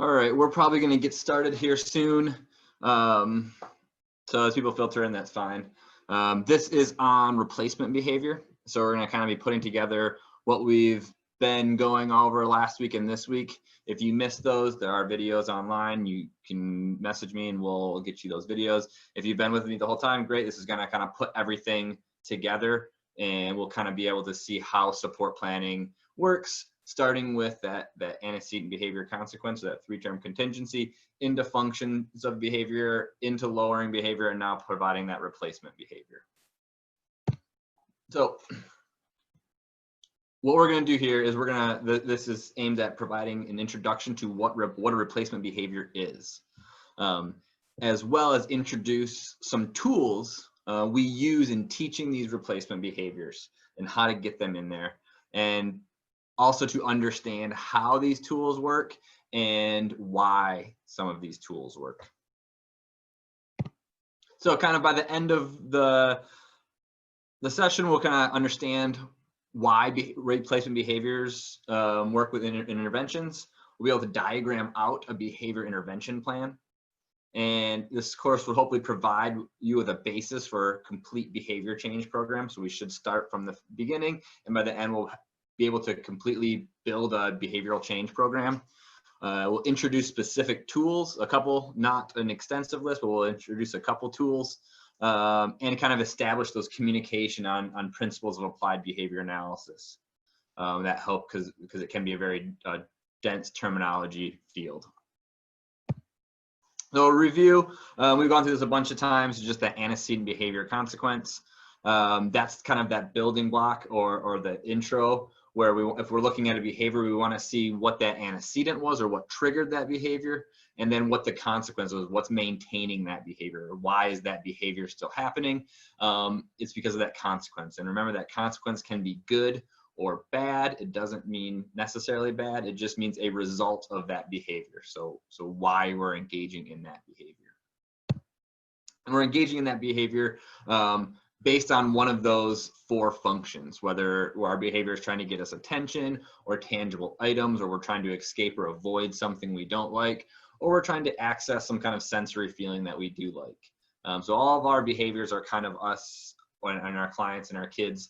All right, we're probably going to get started here soon. So as people filter in, that's fine. This is on replacement behavior. So we're going to kind of be putting together what we've been going over last week and this week. If you missed those, there are videos online. You can message me and we'll get you those videos. If you've been with me the whole time, great. This is going to kind of put everything together and we'll kind of be able to see how support planning works, starting with that antecedent behavior consequence, that three-term contingency, into functions of behavior, into lowering behavior, and now providing that replacement behavior. So what we're going to do here is this is aimed at providing an introduction to what a replacement behavior is, as well as introduce some tools we use in teaching these replacement behaviors and how to get them in there, and also to understand how these tools work and why some of these tools work. So kind of by the end of the session, we'll kind of understand why replacement behaviors work within interventions. We'll be able to diagram out a behavior intervention plan. And this course will hopefully provide you with a basis for a complete behavior change program. So we should start from the beginning, and by the end, we'll be able to completely build a behavioral change program. We'll introduce specific tools, a couple, not an extensive list, but we'll introduce a couple tools and kind of establish those communication on principles of applied behavior analysis. That help because it can be a very dense terminology field. So review, we've gone through this a bunch of times, just the antecedent behavior consequence. That's kind of that building block or the intro, where if we're looking at a behavior, we want to see what that antecedent was or what triggered that behavior, and then what the consequence was, what's maintaining that behavior, or why is that behavior still happening? It's because of that consequence. And remember, that consequence can be good or bad. It doesn't mean necessarily bad. It just means a result of that behavior. So why we're engaging in that behavior. And we're engaging in that behavior based on one of those four functions, whether our behavior is trying to get us attention or tangible items, or we're trying to escape or avoid something we don't like, or we're trying to access some kind of sensory feeling that we do like. So all of our behaviors are kind of us and our clients and our kids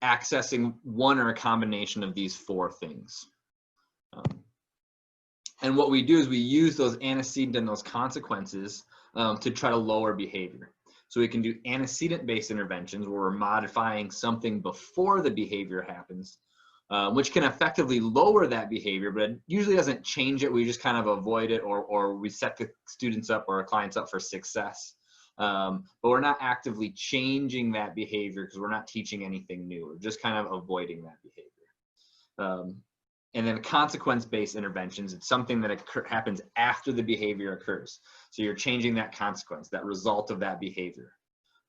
accessing one or a combination of these four things. And what we do is we use those antecedent and those consequences to try to lower behavior. So we can do antecedent-based interventions where we're modifying something before the behavior happens, which can effectively lower that behavior, but it usually doesn't change it. We just kind of avoid it, or we set the students up or our clients up for success. But we're not actively changing that behavior because we're not teaching anything new. We're just kind of avoiding that behavior. And then consequence-based interventions, it's something that happens after the behavior occurs. So you're changing that consequence, that result of that behavior.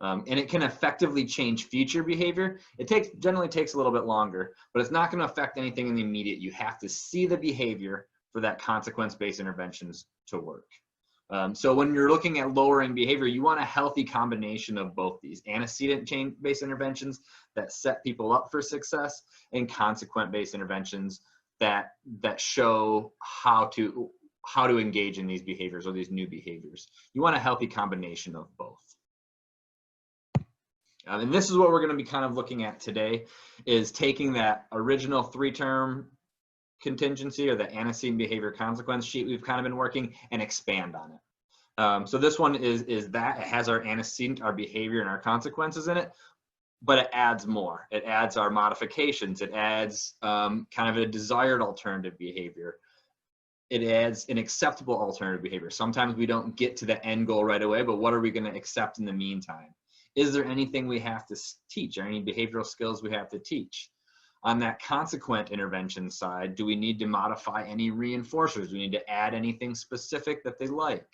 And it can effectively change future behavior. It generally takes a little bit longer, but it's not going to affect anything in the immediate. You have to see the behavior for that consequence-based interventions to work. So when you're looking at lowering behavior, you want a healthy combination of both these antecedent-based interventions that set people up for success, and consequent-based interventions that show how to engage in these behaviors or these new behaviors. You want a healthy combination of both. And this is what we're going to be kind of looking at today, is taking that original three-term contingency or the antecedent behavior consequence sheet we've kind of been working and expand on it. So this one is that it has our antecedent, our behavior, and our consequences in it, but it adds more. It adds our modifications. It adds kind of a desired alternative behavior. It adds an acceptable alternative behavior. Sometimes we don't get to the end goal right away, but what are we going to accept in the meantime? Is there anything we have to teach, or any behavioral skills we have to teach? On that consequent intervention side, do we need to modify any reinforcers? Do we need to add anything specific that they like?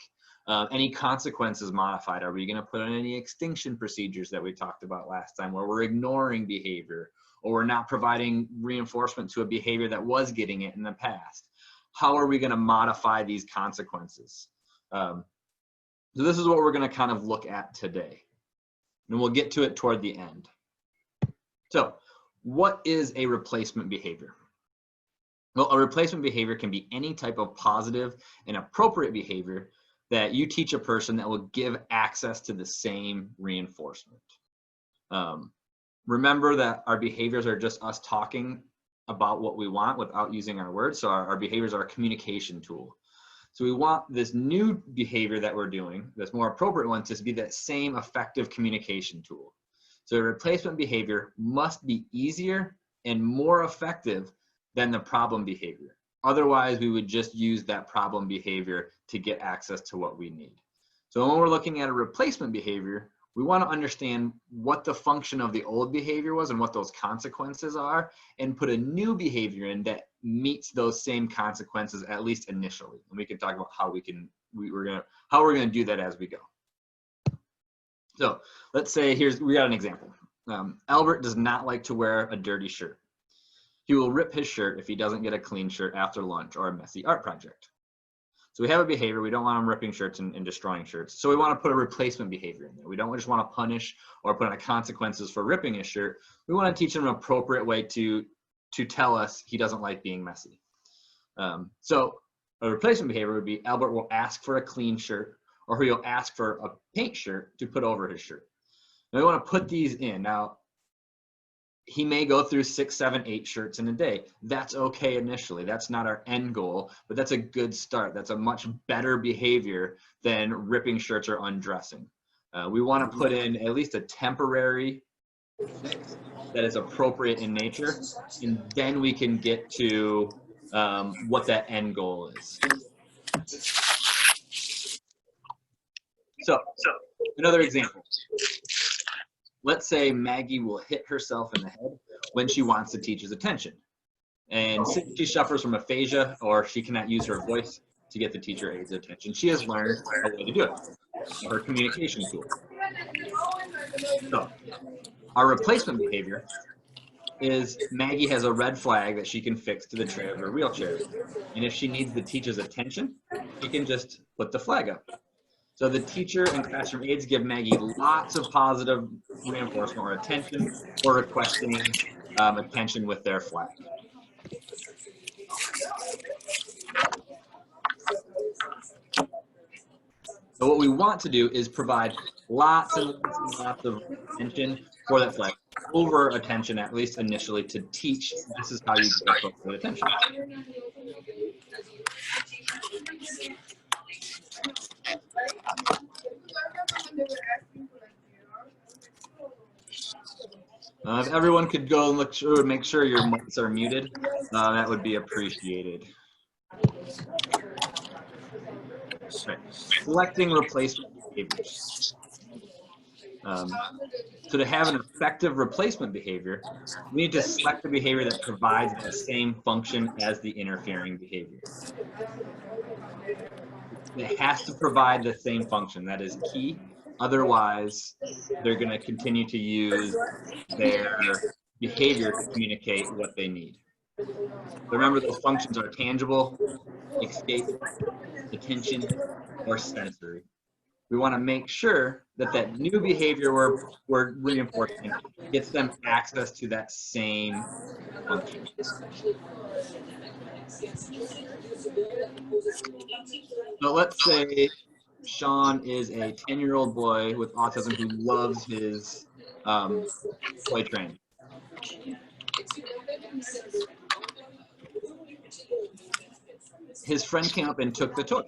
Any consequences modified? Are we going to put in any extinction procedures that we talked about last time, where we're ignoring behavior, or we're not providing reinforcement to a behavior that was getting it in the past? How are we going to modify these consequences? So this is what we're going to kind of look at today, and we'll get to it toward the end. So what is a replacement behavior? Well, a replacement behavior can be any type of positive and appropriate behavior that you teach a person that will give access to the same reinforcement. Remember that our behaviors are just us talking about what we want without using our words. So our behaviors are a communication tool. So we want this new behavior that we're doing, this more appropriate one, to be that same effective communication tool. So a replacement behavior must be easier and more effective than the problem behavior. Otherwise, we would just use that problem behavior to get access to what we need. So when we're looking at a replacement behavior, we want to understand what the function of the old behavior was and what those consequences are, and put a new behavior in that meets those same consequences, at least initially. And we can talk about how we're gonna do that as we go. So let's say we got an example. Albert does not like to wear a dirty shirt. He will rip his shirt if he doesn't get a clean shirt after lunch or a messy art project. So we have a behavior, we don't want him ripping shirts and destroying shirts. So we want to put a replacement behavior in there. We don't just want to punish or put on consequences for ripping his shirt. We want to teach him an appropriate way to tell us he doesn't like being messy. So a replacement behavior would be Albert will ask for a clean shirt, or he'll ask for a paint shirt to put over his shirt. Now we want to put these in. Now, he may go through 6, 7, 8 shirts in a day. That's okay initially. That's not our end goal, but that's a good start. That's a much better behavior than ripping shirts or undressing. We want to put in at least a temporary fix that is appropriate in nature, and then we can get to what that end goal is. So another example. Let's say Maggie will hit herself in the head when she wants the teacher's attention. And since she suffers from aphasia, or she cannot use her voice to get the teacher aide's attention, she has learned a way to do it, her communication tool. So our replacement behavior is Maggie has a red flag that she can fix to the tray of her wheelchair. And if she needs the teacher's attention, she can just put the flag up. So the teacher and classroom aides give Maggie lots of positive reinforcement or attention for requesting attention with their flag. So what we want to do is provide lots and lots of attention for that flag, over attention, at least initially, to teach this is how you get appropriate attention. If everyone could go and make sure your mics are muted, that would be appreciated. Okay. Selecting replacement behaviors. So to have an effective replacement behavior, we need to select the behavior that provides the same function as the interfering behavior. It has to provide the same function. That is key. Otherwise, they're going to continue to use their behavior to communicate what they need. So remember, those functions are tangible, escape, attention, or sensory. We want to make sure that that new behavior we're reinforcing gets them access to that same function. So let's say Sean is a 10-year-old boy with autism who loves his toy train. His friend came up and took the toy.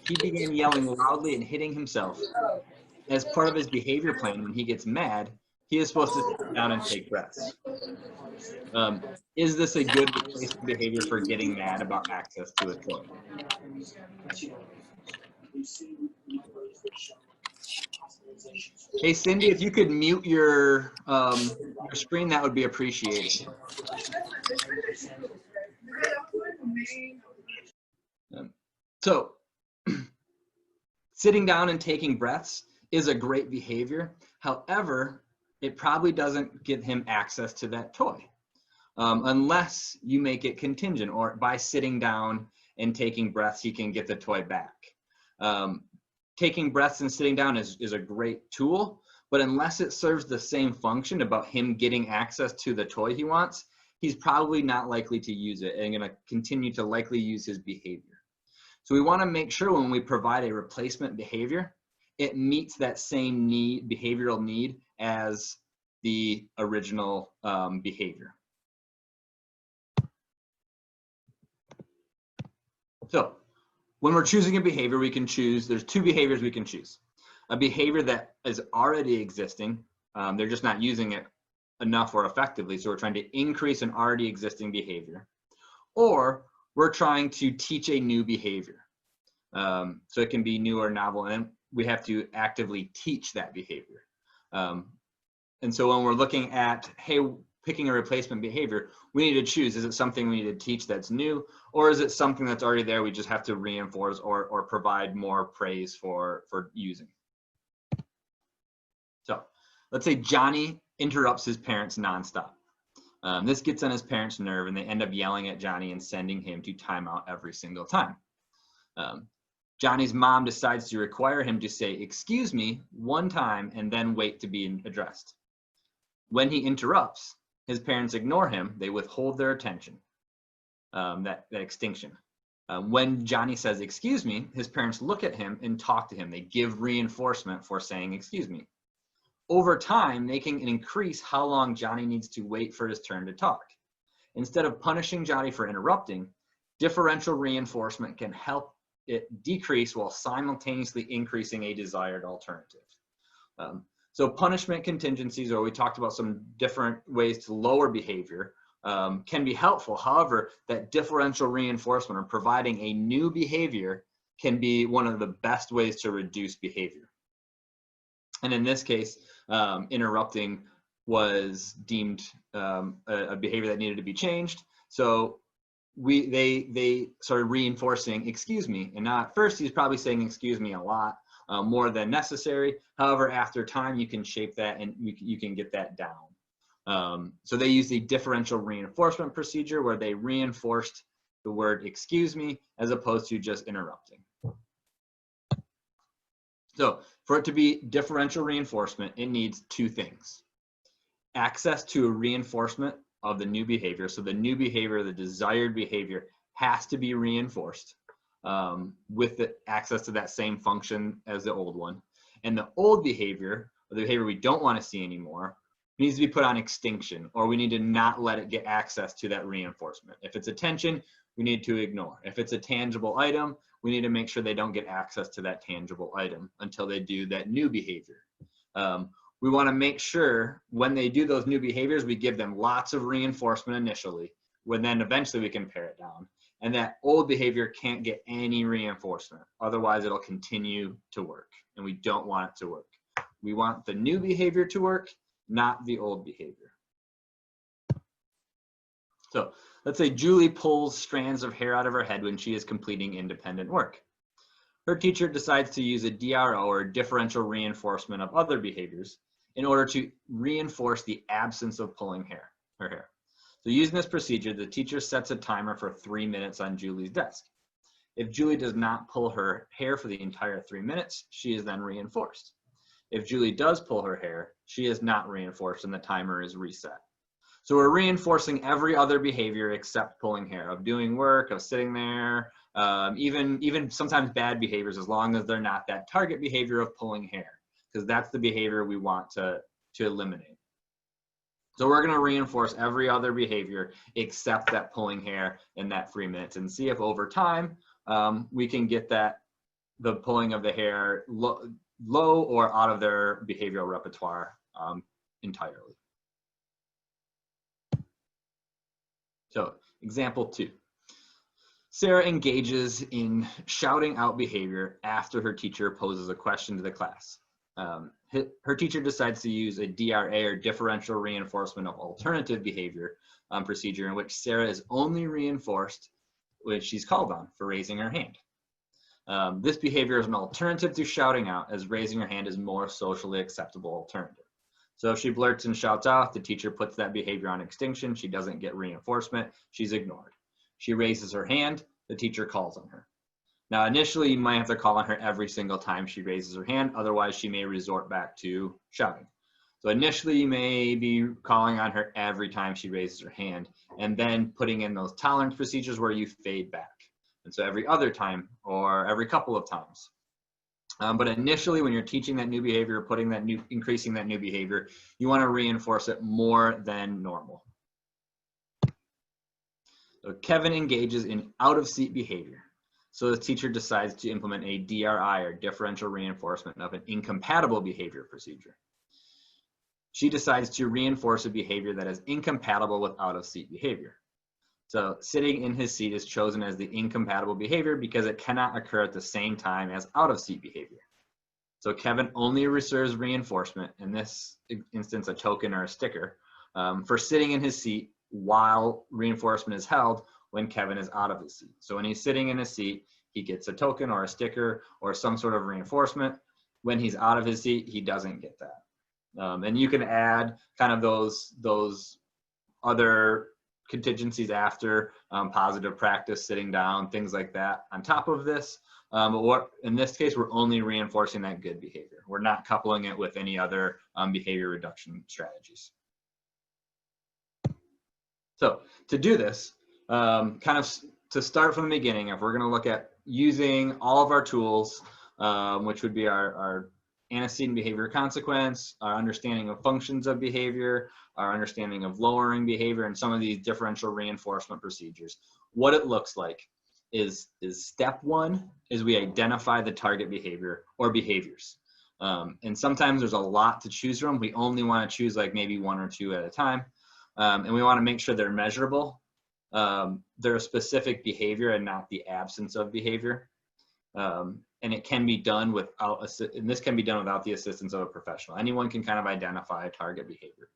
He began yelling loudly and hitting himself. As part of his behavior plan, when he gets mad, he is supposed to sit down and take breaths. Is this a good replacement behavior for getting mad about access to a toy? Hey, Cindy, if you could mute your screen, that would be appreciated. So, sitting down and taking breaths is a great behavior. However, it probably doesn't give him access to that toy unless you make it contingent, or by sitting down and taking breaths, he can get the toy back. Taking breaths and sitting down is a great tool, But unless it serves the same function about him getting access to the toy he wants, he's probably not likely to use it and going to continue to likely use his behavior. So we want to make sure when we provide a replacement behavior, it meets that same behavioral need as the original behavior. So when we're choosing a behavior, we can choose, there's two behaviors we can choose. A behavior that is already existing, they're just not using it enough or effectively, so we're trying to increase an already existing behavior. Or we're trying to teach a new behavior. So it can be new or novel, and we have to actively teach that behavior. And so when we're looking at, hey, picking a replacement behavior, we need to choose, is it something we need to teach that's new, or is it something that's already there we just have to reinforce or provide more praise for using? So let's say Johnny interrupts his parents nonstop. This gets on his parents' nerve, and they end up yelling at Johnny and sending him to timeout every single time. Johnny's mom decides to require him to say, "Excuse me," one time and then wait to be addressed. When he interrupts, his parents ignore him. They withhold their attention, that extinction. When Johnny says, "Excuse me," his parents look at him and talk to him. They give reinforcement for saying, "Excuse me." Over time, they can increase how long Johnny needs to wait for his turn to talk. Instead of punishing Johnny for interrupting, differential reinforcement can help it decrease while simultaneously increasing a desired alternative. So punishment contingencies, or we talked about some different ways to lower behavior, can be helpful. However, that differential reinforcement or providing a new behavior can be one of the best ways to reduce behavior. And in this case, interrupting was deemed a behavior that needed to be changed. So they started reinforcing "excuse me," and now at first he's probably saying "excuse me" a lot more than necessary. However, after time you can shape that and you can get that down. So they use the differential reinforcement procedure where they reinforced the word "excuse me" as opposed to just interrupting. So for it to be differential reinforcement, it needs two things: access to a reinforcement of the new behavior. So the new behavior, the desired behavior, has to be reinforced with the access to that same function as the old one. And the old behavior, or the behavior we don't want to see anymore, needs to be put on extinction, or we need to not let it get access to that reinforcement. If it's attention, we need to ignore. If it's a tangible item, we need to make sure they don't get access to that tangible item until they do that new behavior. We want to make sure when they do those new behaviors, we give them lots of reinforcement initially, when then eventually we can pare it down. And that old behavior can't get any reinforcement. Otherwise, it'll continue to work, and we don't want it to work. We want the new behavior to work, not the old behavior. So let's say Julie pulls strands of hair out of her head when she is completing independent work. Her teacher decides to use a DRO, or differential reinforcement of other behaviors, in order to reinforce the absence of pulling her hair. So using this procedure, the teacher sets a timer for 3 minutes on Julie's desk. If Julie does not pull her hair for the entire 3 minutes, she is then reinforced. If Julie does pull her hair, she is not reinforced and the timer is reset. So we're reinforcing every other behavior except pulling hair, of doing work, of sitting there, even sometimes bad behaviors, as long as they're not that target behavior of pulling hair, because that's the behavior we want to eliminate. So we're going to reinforce every other behavior except that pulling hair in that 3 minutes, and see if over time we can get the pulling of the hair low or out of their behavioral repertoire entirely. So example 2. Sarah engages in shouting out behavior after her teacher poses a question to the class. Her teacher decides to use a DRA, or differential reinforcement of alternative behavior procedure, in which Sarah is only reinforced when she's called on for raising her hand. This behavior is an alternative to shouting out, as raising her hand is more socially acceptable alternative. So if she blurts and shouts out, the teacher puts that behavior on extinction. She doesn't get reinforcement. She's ignored. She raises her hand. The teacher calls on her. Now, initially, you might have to call on her every single time she raises her hand. Otherwise, she may resort back to shouting. So initially, you may be calling on her every time she raises her hand, and then putting in those tolerance procedures where you fade back. And so every other time or every couple of times. But initially, when you're teaching that new behavior, increasing that new behavior, you want to reinforce it more than normal. So Kevin engages in out-of-seat behavior. So the teacher decides to implement a DRI, or differential reinforcement, of an incompatible behavior procedure. She decides to reinforce a behavior that is incompatible with out-of-seat behavior. So sitting in his seat is chosen as the incompatible behavior because it cannot occur at the same time as out-of-seat behavior. So Kevin only receives reinforcement, in this instance a token or a sticker, for sitting in his seat while reinforcement is held when Kevin is out of his seat. So when he's sitting in his seat, he gets a token or a sticker or some sort of reinforcement. When he's out of his seat, he doesn't get that. And you can add kind of those other contingencies after, positive practice, sitting down, things like that on top of this. But in this case, we're only reinforcing that good behavior. We're not coupling it with any other behavior reduction strategies. So to do this, kind of to start from the beginning, if we're going to look at using all of our tools, which would be our antecedent behavior consequence, our understanding of functions of behavior, our understanding of lowering behavior, and some of these differential reinforcement procedures. What it looks like is step one is we identify the target behavior or behaviors. And sometimes there's a lot to choose from. We only want to choose like maybe one or two at a time. And we want to make sure they're measurable. They're a specific behavior and not the absence of behavior. And it can be done without, and this can be done without the assistance of a professional. Anyone can kind of identify a target behavior.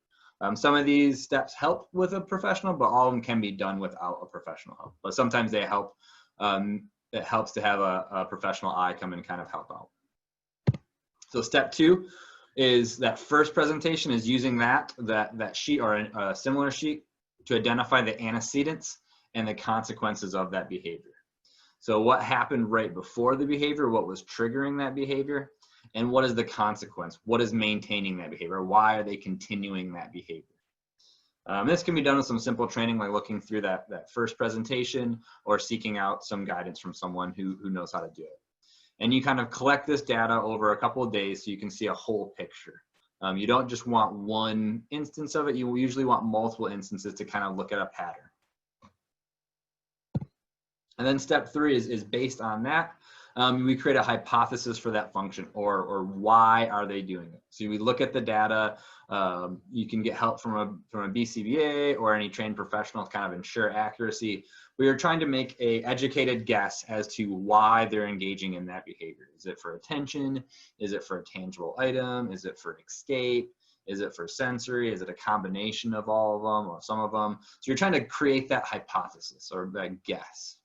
Some of these steps help with a professional, but all of them can be done without a professional help. But sometimes they help. It helps to have a professional eye come and kind of help out. So step two is that first presentation is using that sheet or a similar sheet to identify the antecedents and the consequences of that behavior. So what happened right before the behavior, what was triggering that behavior, and what is the consequence? What is maintaining that behavior? Why are they continuing that behavior? This can be done with some simple training, like looking through that first presentation or seeking out some guidance from someone who knows how to do it. And you kind of collect this data over a couple of days so you can see a whole picture. You don't just want one instance of it. You usually want multiple instances to kind of look at a pattern. And then step three is based on that. We create a hypothesis for that function, or why are they doing it? So we look at the data. You can get help from a BCBA or any trained professional to kind of ensure accuracy. We are trying to make an educated guess as to why they're engaging in that behavior. Is it for attention? Is it for a tangible item? Is it for escape? Is it for sensory? Is it a combination of all of them or some of them? So you're trying to create that hypothesis or that guess.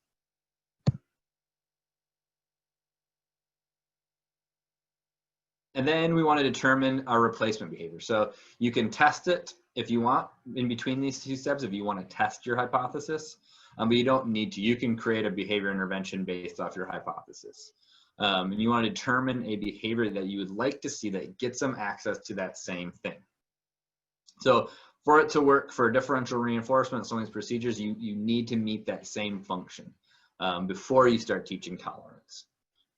And then we want to determine our replacement behavior. So you can test it if you want in between these two steps, if you want to test your hypothesis, but you don't need to. You can create a behavior intervention based off your hypothesis. And you want to determine a behavior that you would like to see that gets them access to that same thing. So for it to work for differential reinforcement, some of these procedures, you need to meet that same function before you start teaching tolerance.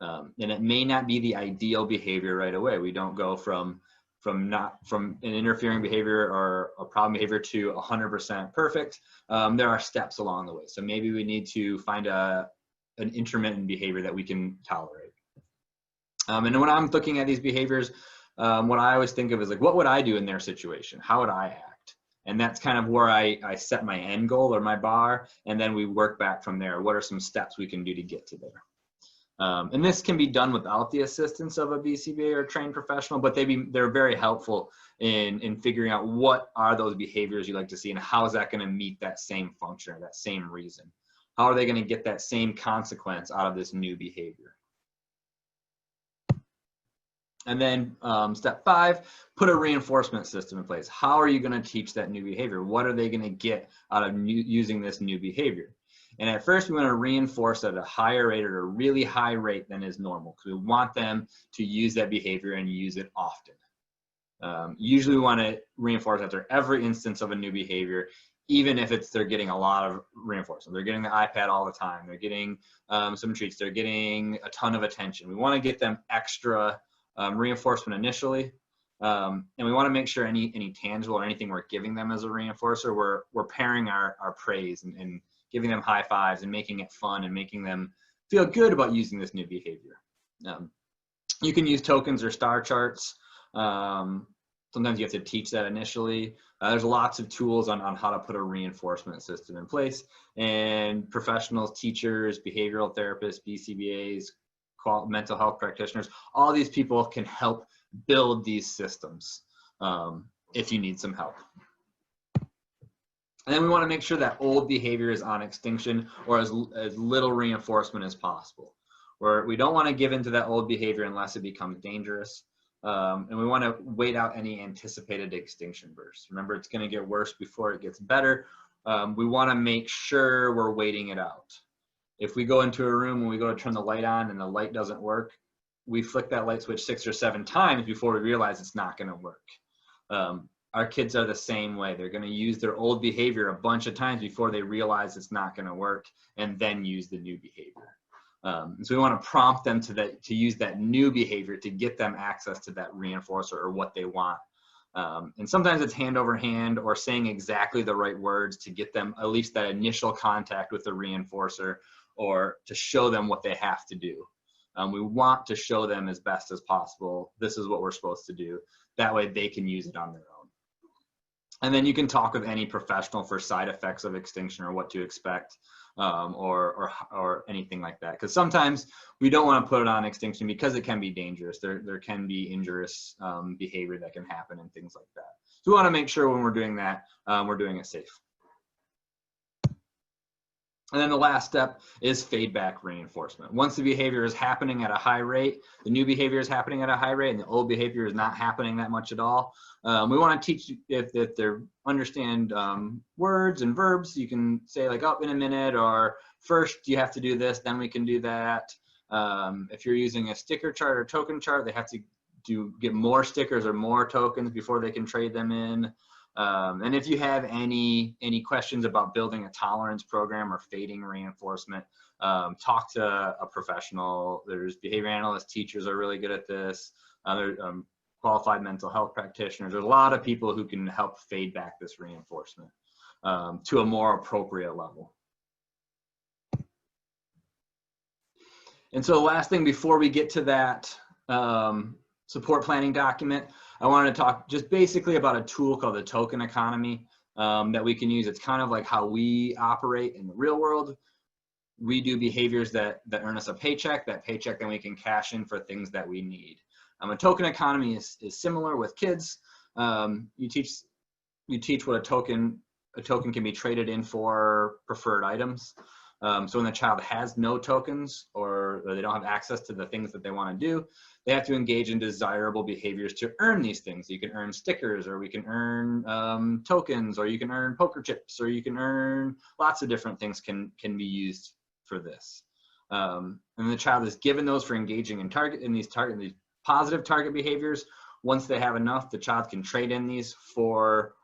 And it may not be the ideal behavior right away. We don't go from an interfering behavior or a problem behavior to 100% perfect. There are steps along the way. So maybe we need to find an intermittent behavior that we can tolerate. And when I'm looking at these behaviors, what I always think of is like, what would I do in their situation? How would I act? And that's kind of where I set my end goal or my bar, and then we work back from there. What are some steps we can do to get to there? And this can be done without the assistance of a BCBA or a trained professional, but they're very helpful in figuring out what are those behaviors you like to see and how is that going to meet that same function or that same reason. How are they going to get that same consequence out of this new behavior? And then step 5, put a reinforcement system in place. How are you going to teach that new behavior? What are they going to get out of using this new behavior? And at first we want to reinforce at a higher rate or a really high rate than is normal, because we want them to use that behavior and use it often. Usually we want to reinforce after every instance of a new behavior, even if they're getting a lot of reinforcement. They're getting the iPad all the time. They're getting some treats. They're getting a ton of attention. We want to get them extra reinforcement initially. And we want to make sure any tangible or anything we're giving them as a reinforcer, we're pairing our praise and giving them high fives and making it fun and making them feel good about using this new behavior. You can use tokens or star charts. Sometimes you have to teach that initially. There's lots of tools on how to put a reinforcement system in place, and professionals, teachers, behavioral therapists, BCBAs, mental health practitioners, all these people can help build these systems if you need some help. And then we want to make sure that old behavior is on extinction or as little reinforcement as possible. We don't want to give into that old behavior unless it becomes dangerous. And we want to wait out any anticipated extinction bursts. Remember, it's going to get worse before it gets better. We want to make sure we're waiting it out. If we go into a room and we go to turn the light on and the light doesn't work, we flick that light switch 6 or 7 times before we realize it's not going to work. Our kids are the same way. They're going to use their old behavior a bunch of times before they realize it's not going to work, and then use the new behavior. So we want to prompt them to use that new behavior to get them access to that reinforcer or what they want. And sometimes it's hand over hand or saying exactly the right words to get them at least that initial contact with the reinforcer, or to show them what they have to do. We want to show them as best as possible, this is what we're supposed to do. That way they can use it on their own. And then you can talk with any professional for side effects of extinction or what to expect, or anything like that. Because sometimes we don't want to put it on extinction because it can be dangerous. There can be injurious behavior that can happen and things like that. So we want to make sure when we're doing that, we're doing it safe. And then the last step is feedback reinforcement. Once the behavior is happening at a high rate, the new behavior is happening at a high rate, and the old behavior is not happening that much at all. We want to teach if they understand words and verbs. You can say like, oh, in a minute, or first you have to do this, then we can do that. If you're using a sticker chart or token chart, they have to get more stickers or more tokens before they can trade them in. And if you have any questions about building a tolerance program or fading reinforcement, talk to a professional. There's behavior analysts, teachers are really good at this. Qualified mental health practitioners. There's a lot of people who can help fade back this reinforcement to a more appropriate level. And so the last thing before we get to that support planning document, I wanted to talk just basically about a tool called the token economy that we can use. It's kind of like how we operate in the real world. We do behaviors that earn us a paycheck. That paycheck then we can cash in for things that we need. A token economy is similar with kids. You teach what a token can be traded in for preferred items. So when the child has no tokens or they don't have access to the things that they want to do, they have to engage in desirable behaviors to earn these things. You can earn stickers, or we can earn tokens, or you can earn poker chips, or you can earn lots of different things can be used for this. And the child is given those for engaging in these positive target behaviors. Once they have enough, the child can trade in these for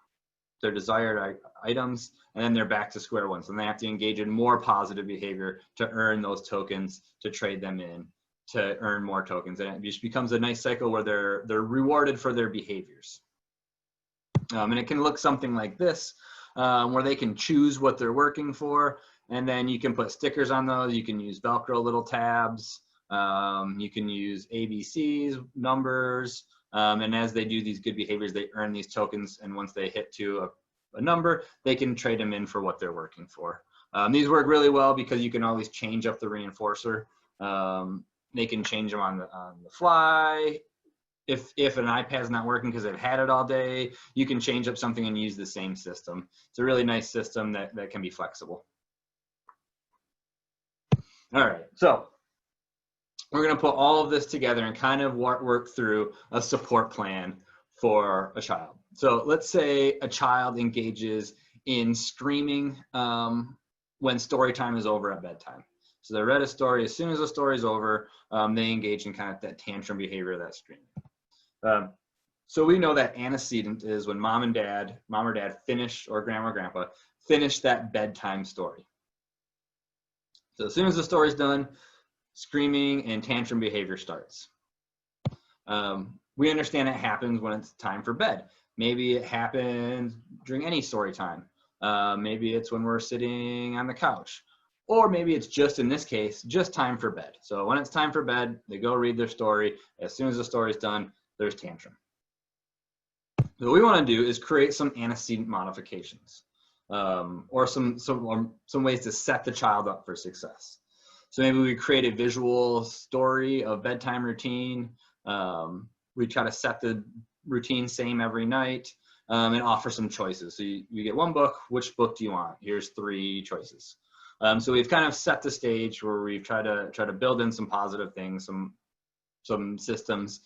their desired items, and then they're back to square one. So they have to engage in more positive behavior to earn those tokens, to trade them in, to earn more tokens. And it just becomes a nice cycle where they're rewarded for their behaviors. And it can look something like this, where they can choose what they're working for, and then you can put stickers on those. You can use Velcro little tabs. You can use ABCs, numbers, and as they do these good behaviors, they earn these tokens, and once they hit to a number, they can trade them in for what they're working for. These work really well because you can always change up the reinforcer. They can change them on the fly. If an iPad's not working because they've had it all day, you can change up something and use the same system. It's a really nice system that can be flexible. All right, so we're going to put all of this together and kind of work through a support plan for a child. So let's say a child engages in screaming when story time is over at bedtime. So they read a story. As soon as the story's over, they engage in kind of that tantrum behavior, that screaming. So we know that antecedent is when mom or dad finish, or grandma or grandpa finish that bedtime story. So as soon as the story's done, screaming and tantrum behavior starts. We understand it happens when it's time for bed. Maybe it happens during any story time. Maybe it's when we're sitting on the couch. Or maybe it's just, in this case, just time for bed. So when it's time for bed, they go read their story. As soon as the story's done, there's tantrum. So what we want to do is create some antecedent modifications, or some ways to set the child up for success. So maybe we create a visual story of bedtime routine. We try to set the routine same every night, and offer some choices. So you get one book. Which book do you want? Here's 3 choices. So we've kind of set the stage where we've tried to build in some positive things, some systems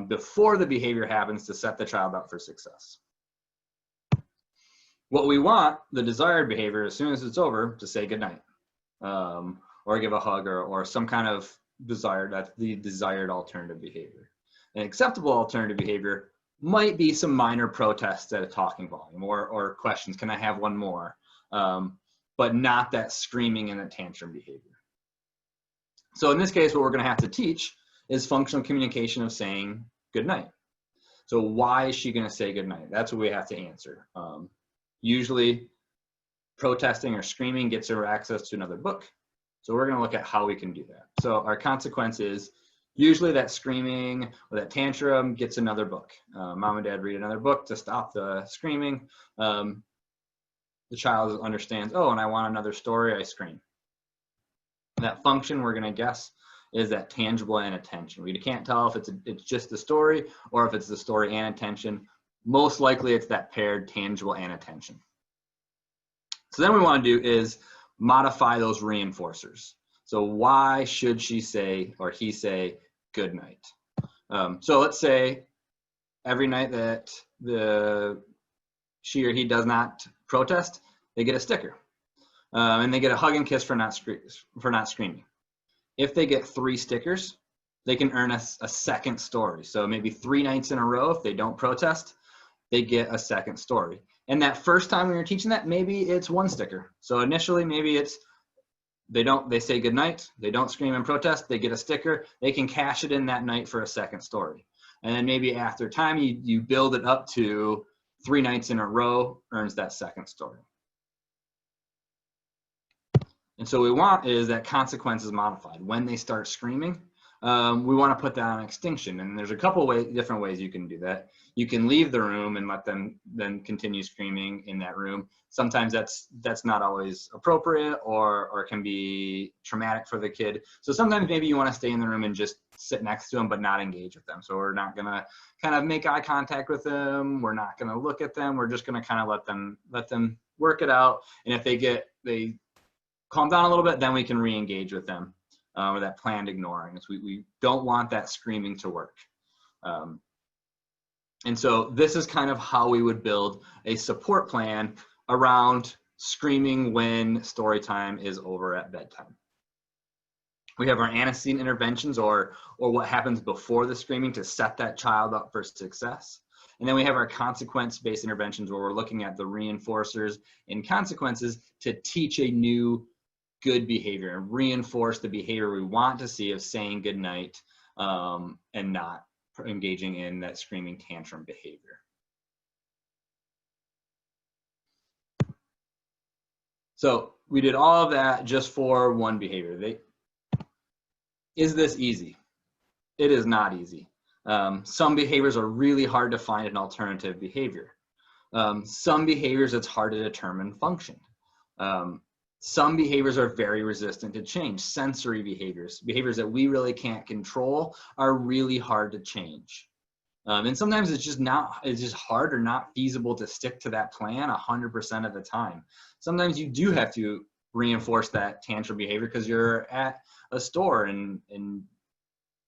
before the behavior happens to set the child up for success. What we want, the desired behavior, as soon as it's over, to say goodnight, or give a hug, or some kind of that's the desired alternative behavior. An acceptable alternative behavior might be some minor protests at a talking volume, or questions, can I have one more? But not that screaming and that tantrum behavior. So in this case, what we're going to have to teach is functional communication of saying goodnight. So why is she going to say goodnight? That's what we have to answer. Usually protesting or screaming gets her access to another book. So we're going to look at how we can do that. So our consequence is usually that screaming or that tantrum gets another book. Mom and dad read another book to stop the screaming. The child understands, oh, and I want another story, I scream. That function, we're going to guess, is that tangible and attention. We can't tell if it's just the story or if it's the story and attention. Most likely it's that paired tangible and attention. So then what we want to do is modify those reinforcers. So why should she say or he say good night? So let's say every night that she or he does not protest, they get a sticker, and they get a hug and kiss for not screaming. If they get 3 stickers, they can earn a second story. So maybe 3 nights in a row, if they don't protest, they get a second story. And that first time when you're teaching that, maybe it's 1 sticker. So initially, maybe it's they say good night, they don't scream and protest, they get a sticker, they can cash it in that night for a second story. And then maybe after time, you build it up to 3 nights in a row earns that second story. And so what we want is that consequence is modified. When they start screaming, we want to put that on extinction. And there's a couple different ways you can do that. You can leave the room and let them then continue screaming in that room. Sometimes that's not always appropriate or can be traumatic for the kid. So sometimes maybe you want to stay in the room and just sit next to them but not engage with them. So we're not going to kind of make eye contact with them. We're not going to look at them. We're just going to kind of let them work it out. And if they calm down a little bit, then we can re-engage with them, or that planned ignoring. So we don't want that screaming to work. And so this is kind of how we would build a support plan around screaming when story time is over at bedtime. We have our antecedent interventions, or what happens before the screaming to set that child up for success. And then we have our consequence-based interventions, where we're looking at the reinforcers and consequences to teach a new good behavior and reinforce the behavior we want to see of saying goodnight, and not engaging in that screaming tantrum behavior. So we did all of that just for one behavior. Is this easy? It is not easy. Some behaviors are really hard to find an alternative behavior. Some behaviors, it's hard to determine function. Some behaviors are very resistant to change. Sensory behaviors that we really can't control, are really hard to change. And sometimes it's just hard or not feasible to stick to that plan 100% of the time. Sometimes you do have to reinforce that tantrum behavior because you're at a store and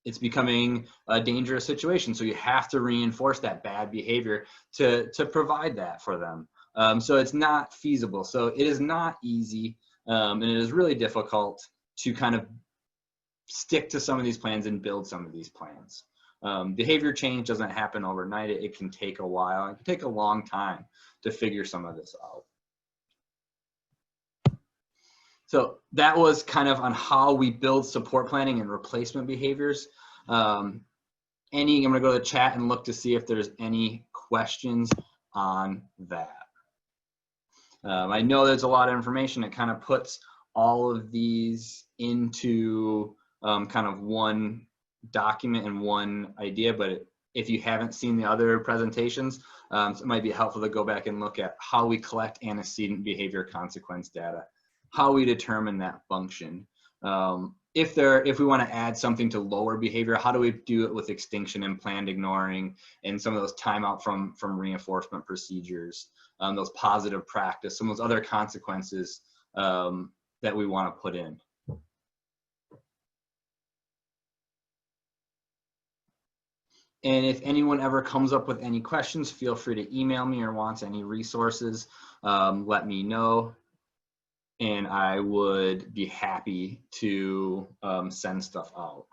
it's becoming a dangerous situation. So you have to reinforce that bad behavior to provide that for them. So it's not feasible. So it is not easy. And it is really difficult to kind of stick to some of these plans and build some of these plans. Behavior change doesn't happen overnight. It can take a while. It can take a long time to figure some of this out. So that was kind of on how we build support planning and replacement behaviors. I'm going to go to the chat and look to see if there's any questions on that. I know there's a lot of information. It kind of puts all of these into kind of one document and one idea, but if you haven't seen the other presentations, it might be helpful to go back and look at how we collect antecedent behavior consequence data, how we determine that function. If we want to add something to lower behavior, how do we do it with extinction and planned ignoring and some of those timeout from reinforcement procedures, those positive practice, some of those other consequences that we want to put in. And if anyone ever comes up with any questions, feel free to email me or wants any resources, let me know. And I would be happy to send stuff out.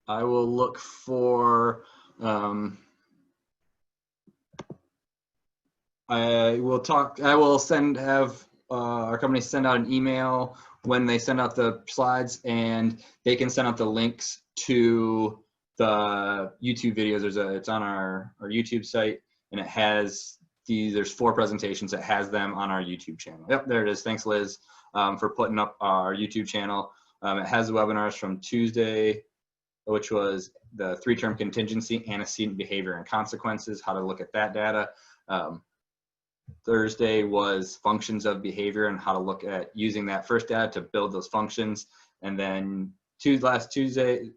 I will look for, I will have our company send out an email when they send out the slides, and they can send out the links to the YouTube videos. It's on our YouTube site, and it has there's 4 presentations that has them on our YouTube channel. Yep, there it is. Thanks, Liz, for putting up our YouTube channel. It has the webinars from Tuesday, which was the 3-term contingency, antecedent behavior and consequences, how to look at that data. Thursday was functions of behavior and how to look at using that first data to build those functions. And then this past Tuesday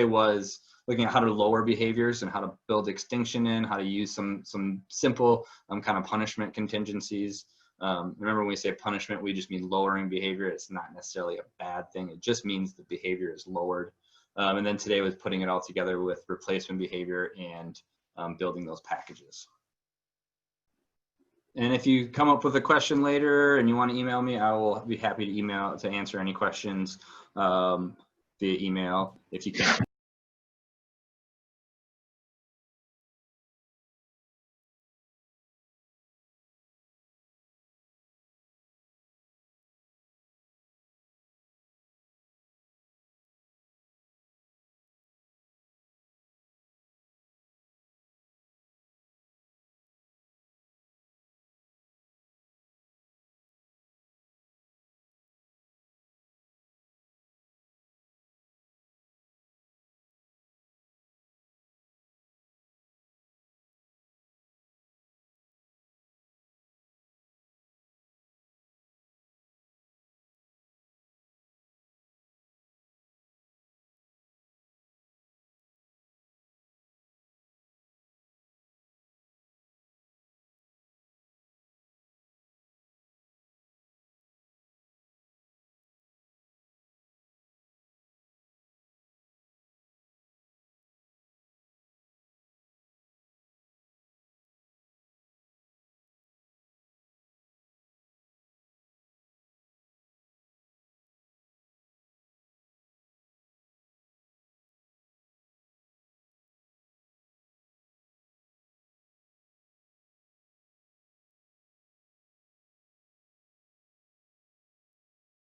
was looking at how to lower behaviors and how to build extinction in, how to use some simple kind of punishment contingencies. Remember, when we say punishment, we just mean lowering behavior. It's not necessarily a bad thing. It just means the behavior is lowered. And then today was putting it all together with replacement behavior and building those packages. And if you come up with a question later and you want to email me, I will be happy to answer any questions via email if you can.